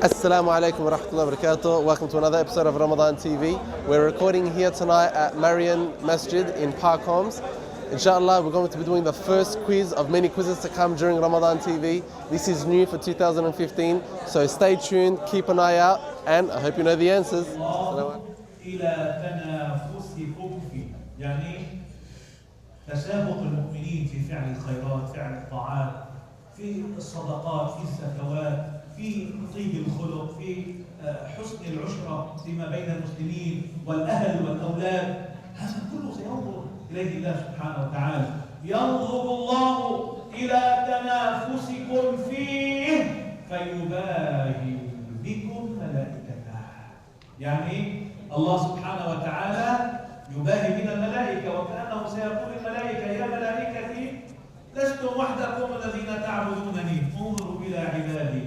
Assalamu alaikum wa rahmatullahi wa barakatuh. Welcome to another episode of Ramadan TV. We're recording here tonight at Marion Masjid in Park Homes. Inshallah, we're going to be doing the first quiz of many quizzes to come during Ramadan TV. This is new for 2015, so stay tuned, keep an eye out, and I hope you know the answers. تسابق المؤمنين في فعل الخيرات، فعل الطاعات، في الصدقات، في الزكوات، في طيب الخلق، في حسن العشرة فيما بين المسلمين والأهل والأولاد. هذا كله سينظر إليه الله سبحانه وتعالى. ينظر الله إلى تنافسكم فيه فيباهي بكم ملائكته. يعني الله سبحانه وتعالى يباهي بنا الملائكة، وكأنه سيقول الملائكة: يا ملائكتي لستم وحدكم الذين تعبدونني، انظروا إلى عبادي.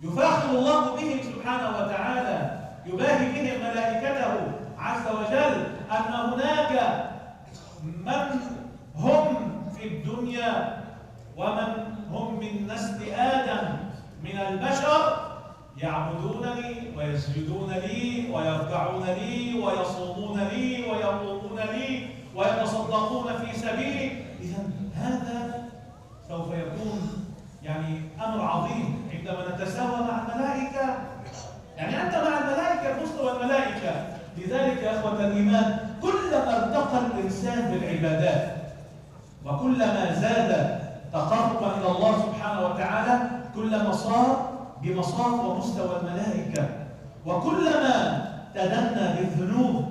يفاخر الله بهم سبحانه وتعالى، يباهي بهم ملائكته عز وجل أن هناك من هم في الدنيا ومن هم من نسل آدم من البشر يعبدونني ويسجدون لي ويركعون لي ويصومون لي ويقومون لي ويتصدقون في سبيلي. إذن هذا سوف يكون أمر عظيم عندما نتساوى مع الملائكة. أنت مع الملائكة في مستوى الملائكة. لذلك يا إخوة الإيمان، كلما ارتقى الإنسان بالعبادات وكلما زاد تقربا إلى الله سبحانه وتعالى، كلما صار بمصاف ومستوى الملائكة، وكلما تدنى بالذنوب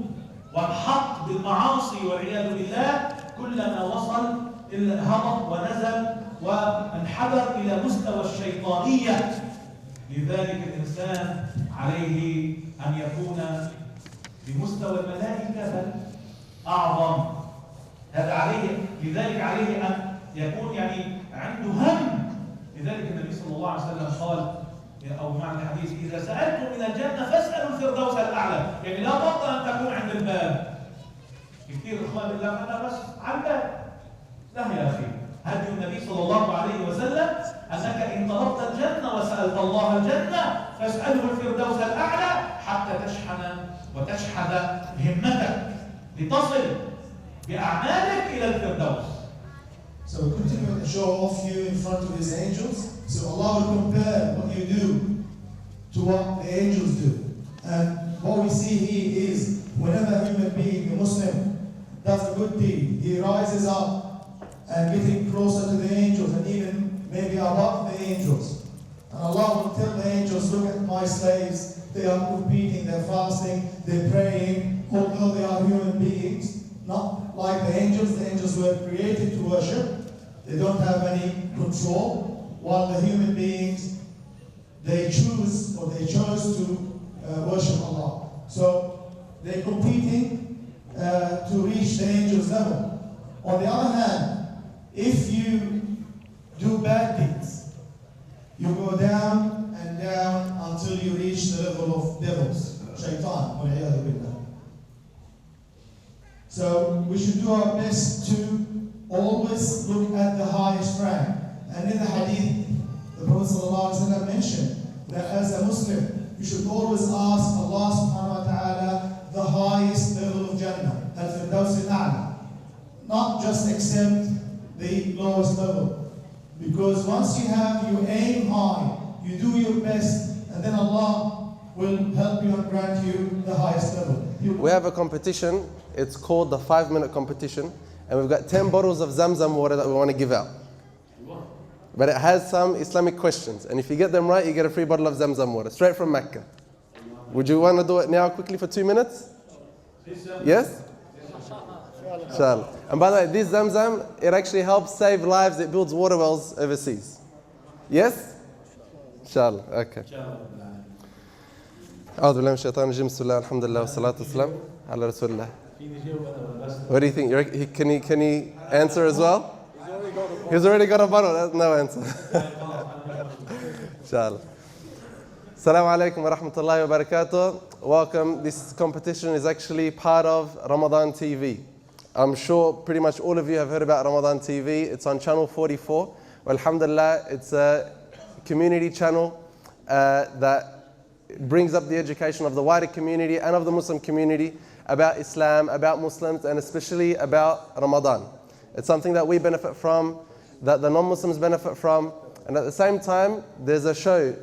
وانحط بالمعاصي والعياذ بالله، كلما وصل هبط ونزل وانحدر إلى مستوى الشيطانية. لذلك الإنسان عليه أن يكون بمستوى الملائكة بل أعظم. هذا عليه، لذلك عليه أن يكون عنده هم. لذلك النبي صلى الله عليه وسلم قال، أو بمعنى الحديث: إذا سألتم من الجنة فاسألوا الفردوس الأعلى. لا بد أن تكون عند الباب. كثير إخوان الله أنا بس على الباب. لا يا أخي، هدي النبي صلى الله عليه وسلم أنك إن طلبت الجنة وسألت الله الجنة فاسأله الفردوس الأعلى حتى تشحن وتشحذ همتك لتصل بأعمالك إلى الفردوس. So we continue to show off you in front of his angels. So Allah will compare what you do to what the angels do. And what we see here is whenever a human being, a Muslim, does a good deed, he rises up and getting closer to the angels and even maybe above the angels. And Allah will tell the angels, look at my slaves, they are competing, they're fasting, they're praying, although they are human beings, not like the angels were created to worship. They don't have any control, while the human beings, they chose to worship Allah. So they're competing to reach the angels' level. On the other hand, if you do bad deeds, you go down and down until you reach the level of devils, shaitan, wal'iyadu billah. So we should do our best to always look at the highest rank. And in the hadith, the Prophet ﷺ mentioned that as a Muslim, you should always ask Allah subhanahu wa ta'ala the highest level of Jannah, al-Firdaus al-A'la. Not just accept the lowest level. Because once you aim high, you do your best, and then Allah will help you and grant you the highest level. We have a competition. It's called the 5-minute competition. And we've got 10 bottles of Zamzam water that we want to give out. But it has some Islamic questions. And if you get them right, you get a free bottle of Zamzam water, straight from Mecca. Would you want to do it now quickly for 2 minutes? Yes? Inshallah. And by the way, this Zamzam, it actually helps save lives. It builds water wells overseas. Yes? Inshallah. Okay. أعوذ بالله من الشيطان الرجيم. بسم الله الحمد لله والصلاة والسلام على رسول الله. What do you think? Can he answer as well? He's already got a bottle. That's no answer. Inshallah. Assalamu alaikum wa rahmatullahi wa barakatuh. Welcome. This competition is actually part of Ramadan TV. I'm sure pretty much all of you have heard about Ramadan TV. It's on channel 44. Well, alhamdulillah, it's a community channel that brings up the education of the wider community and of the Muslim community about Islam, about Muslims, and especially about Ramadan. It's something that we benefit from, that the non-Muslims benefit from, and at the same time, there's a show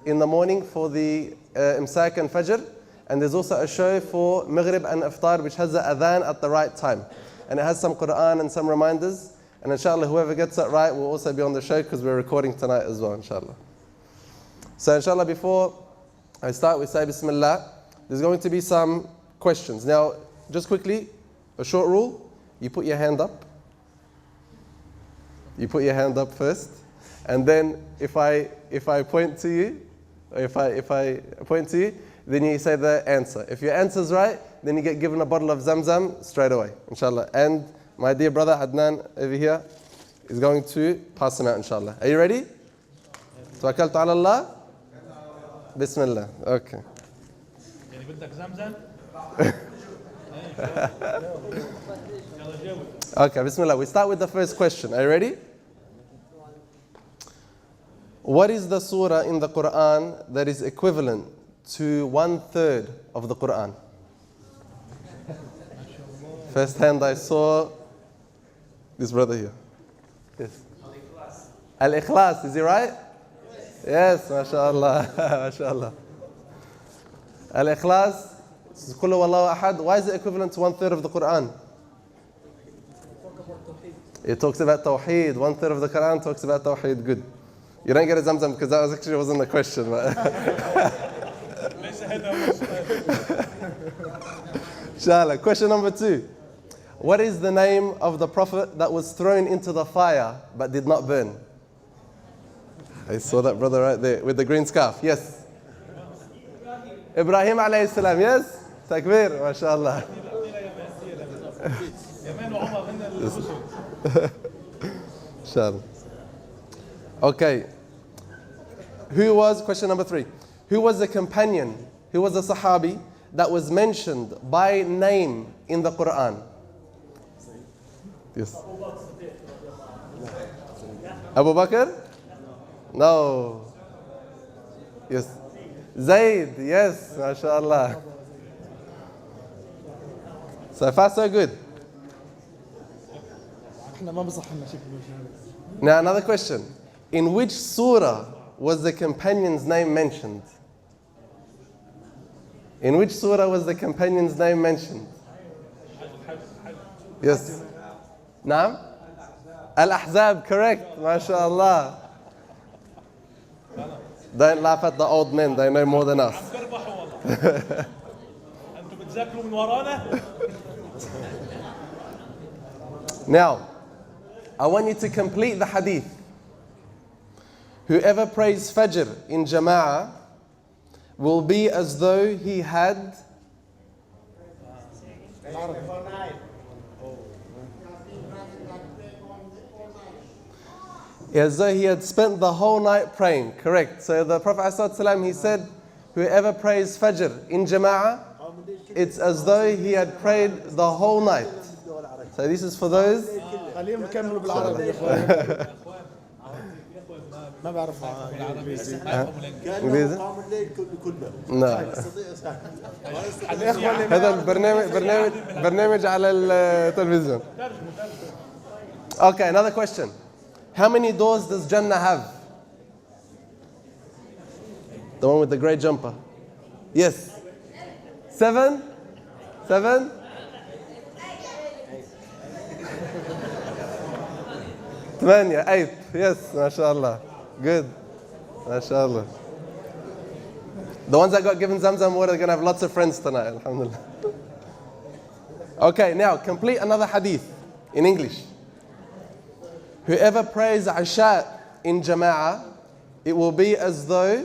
in the morning for the Imsak and Fajr, and there's also a show for Maghrib and Iftar, which has the adhan at the right time. And it has some Quran and some reminders, and inshallah, whoever gets it right will also be on the show because we're recording tonight as well, inshallah. So inshallah, before I start, we say Bismillah. There's going to be some questions. Now, just quickly, a short rule. You put your hand up. You put your hand up first. And then if I point to you, if I point to you, then you say the answer. If your answer's right, then you get given a bottle of Zamzam straight away, inshallah. And my dear brother Adnan over here is going to pass them out, inshallah. Are you ready? Tawakkaltu ala Allah. Bismillah. Okay. Okay, Bismillah. We start with the first question. Are you ready? What is the surah in the Quran that is equivalent to 1/3 of the Quran? First hand I saw this brother here. Yes. Al-Ikhlas, is he right? Yes, mashallah, mashallah. Al-Ikhlas, Qul huwallahu ahad. Why is it equivalent to 1/3 of the Quran? It talks about Tawheed. 1/3 of the Quran talks about Tawheed. Good. You don't get a Zamzam because that actually wasn't the question. Inshallah. Question number 2. What is the name of the Prophet that was thrown into the fire but did not burn? I saw that brother right there with the green scarf. Yes. Ibrahim alayhi salam. Yes. Takbir. MashaAllah. Inshallah. Okay. Question number 3. Who was the companion, who was a Sahabi that was mentioned by name in the Quran? Yes. Abu Bakr? No. Yes. Zayd, yes, mashallah. So far so good. Now another question. In which surah was the companion's name mentioned? In which surah was the companion's name mentioned? Yes. Naam? Al-Ahzab, correct. MashaAllah. Don't laugh at the old men, they know more than us. Now, I want you to complete the hadith. Whoever prays Fajr in Jama'ah will be as though he had spent the whole night praying. Correct. So the Prophet ﷺ, he said, whoever prays Fajr in Jama'ah, it's as though he had prayed the whole night. So this is for those. ما بعرفها بالانجليزي انجليزي؟ لا هذا برنامج على التلفزيون. Okay, another question. How many doors does Jannah have? The one with the grey jumper. Yes. 7? 7? 8. 8. Yes, mashallah. Good. MashaAllah. The ones that got given Zamzam water are going to have lots of friends tonight, alhamdulillah. Okay, now complete another hadith in English. Whoever prays Isha in Jama'ah, it will be as though...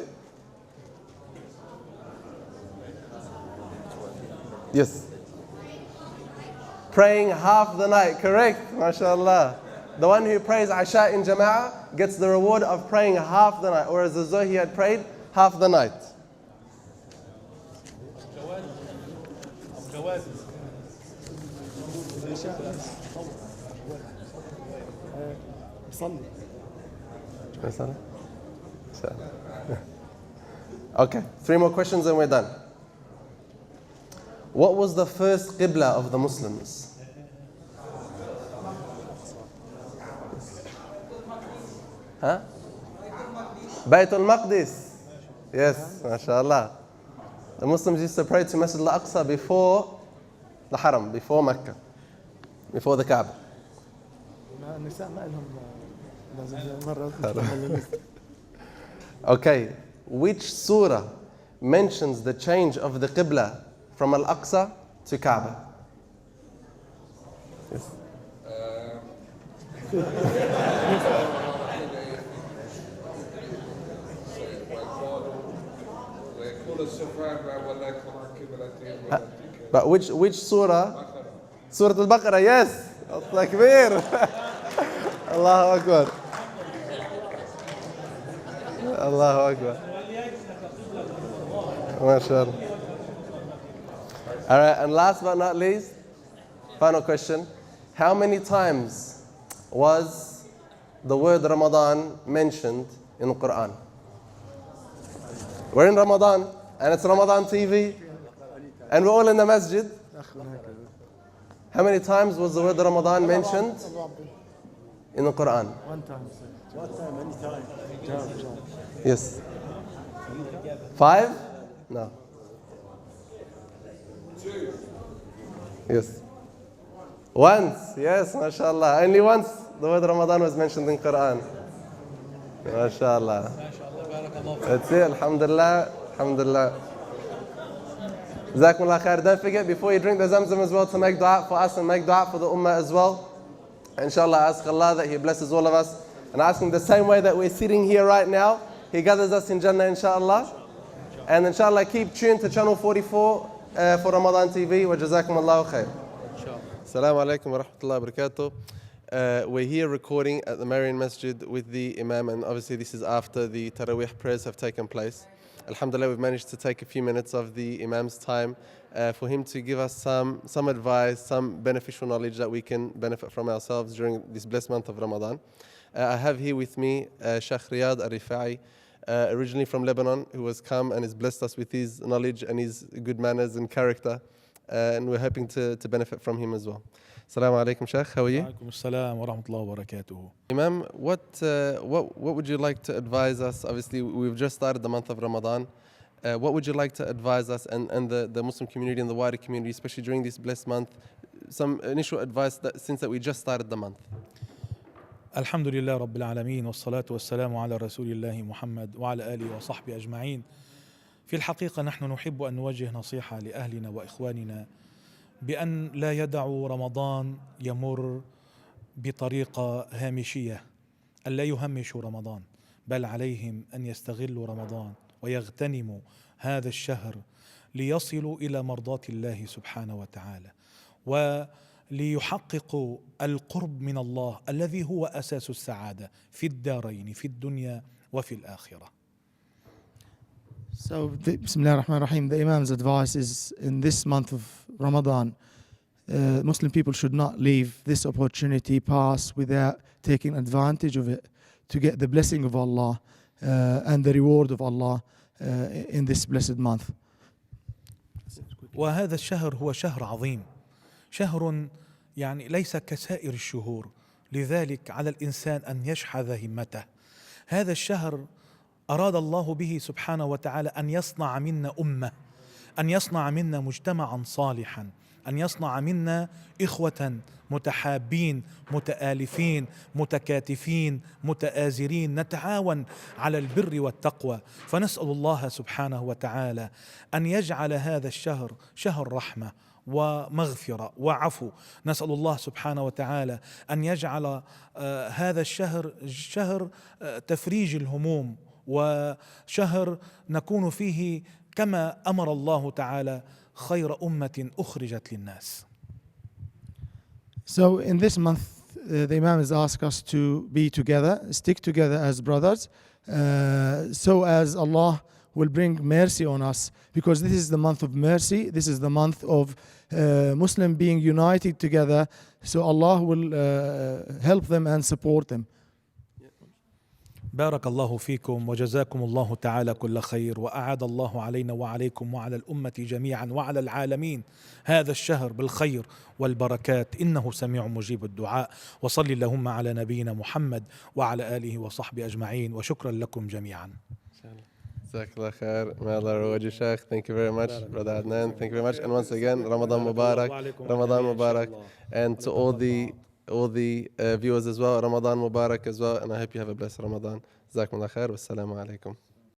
Yes. Praying half the night, correct? MashaAllah. The one who prays Isha in Jama'ah gets the reward of praying half the night, whereas as though he had prayed half the night. Okay, 3 more questions and we're done. What was the first qibla of the Muslims? Huh? Bayt al-Maqdis. Yes, mashallah. The Muslims used to pray to Masjid al-Aqsa before the Haram, before Mecca, before the Kaaba. النساء ما لهم لازم مرة. Okay, which surah mentions the change of the Qibla from Al-Aqsa to Kaaba? Yes. But which surah? Surah Al-Baqarah, yes. Takbir. Allahu Akbar. Allahu Akbar. MashaAllah. All right, and last but not least, final question. How many times was the word Ramadan mentioned in the Quran? We're in Ramadan, and it's Ramadan TV, and we're all in the masjid. How many times was the word Ramadan mentioned in the Quran? One time. Many times. Yes. 5? No. 2. Yes. Once. Yes, mashallah. Only once the word Ramadan was mentioned in Quran. Mashallah. That's it. Alhamdulillah. Alhamdulillah. Jazakumullah khair. Don't forget, before you drink the Zamzam as well, to make dua for us and make dua for the ummah as well. Inshallah, ask Allah that He blesses all of us. And ask Him the same way that we're sitting here right now, He gathers us in Jannah, inshallah. And inshallah, keep tuned to channel 44 for Ramadan TV. Wa jazakumullahu khair. Assalamu alaikum wa rahmatullahi wa barakatuh. We're here recording at the Marion Masjid with the Imam, and obviously this is after the Taraweeh prayers have taken place. Alhamdulillah, we've managed to take a few minutes of the Imam's time for him to give us some advice, some beneficial knowledge that we can benefit from ourselves during this blessed month of Ramadan. I have here with me Sheikh Riyad Al-Rifa'i, originally from Lebanon, who has come and has blessed us with his knowledge and his good manners and character, and we're hoping to benefit from him as well. Assalamu alaikum, Sheikh. How are you? Alaikum assalam wa rahmatullahi wa barakatuhu. Imam, what would you like to advise us? Obviously, we've just started the month of Ramadan. What would you like to advise us and the Muslim community and the wider community, especially during this blessed month? Some initial advice since we just started the month. Alhamdulillah Rabbil Alameen wa salatu wa salamu ala Rasulillahi Muhammad wa ala alihi wa sahbihi ajma'in. في الحقيقة نحن نحب أن نوجه نصيحة لأهلنا وإخواننا بأن لا يدعوا رمضان يمر بطريقة هامشية، أن لا يهمشوا رمضان، بل عليهم أن يستغلوا رمضان ويغتنموا هذا الشهر ليصلوا إلى مرضاة الله سبحانه وتعالى وليحققوا القرب من الله الذي هو أساس السعادة في الدارين، في الدنيا وفي الآخرة. So, Bismillah ar-Rahman ar-Rahim, the Imam's advice is in this month of Ramadan, Muslim people should not leave this opportunity pass without taking advantage of it to get the blessing of Allah and the reward of Allah in this blessed month. وهذا الشهر هو شهر عظيم، شهر يعني ليس كسائر الشهور، لذلك على الإنسان أن يشحذ همته. هذا الشهر أراد الله به سبحانه وتعالى أن يصنع منا أمة، أن يصنع منا مجتمعا صالحا، أن يصنع منا إخوة متحابين متآلفين متكاتفين متآزرين نتعاون على البر والتقوى. فنسأل الله سبحانه وتعالى أن يجعل هذا الشهر شهر رحمة ومغفرة وعفو. نسأل الله سبحانه وتعالى أن يجعل هذا الشهر شهر تفريج الهموم وشهر نكون فيه كما أمر الله تعالى خير أمة أخرجت للناس. So in this month, the Imam has asked us to be together, stick together as brothers, so as Allah will bring mercy on us, because this is the month of mercy, this is the month of Muslim being united together, so Allah will help them and support them. بارك الله فيكم وجزاكم الله تعالى كل خير، وأعاد الله علينا وعليكم وعلى الأمة جميعا وعلى العالمين هذا الشهر بالخير والبركات، إنه سميع مجيب الدعاء. وصل اللهم على نبينا محمد وعلى آله وصحبه أجمعين، وشكرا لكم جميعا. Jazakallah khair. May Allah reward you, Sheikh. Thank you very much, Brother Adnan. Thank you very much. And once again, Ramadan Mubarak. Ramadan Mubarak. And to all the viewers as well, Ramadan Mubarak as well. And I hope you have a blessed Ramadan. Jazakumullah khair. Wassalamu alaikum.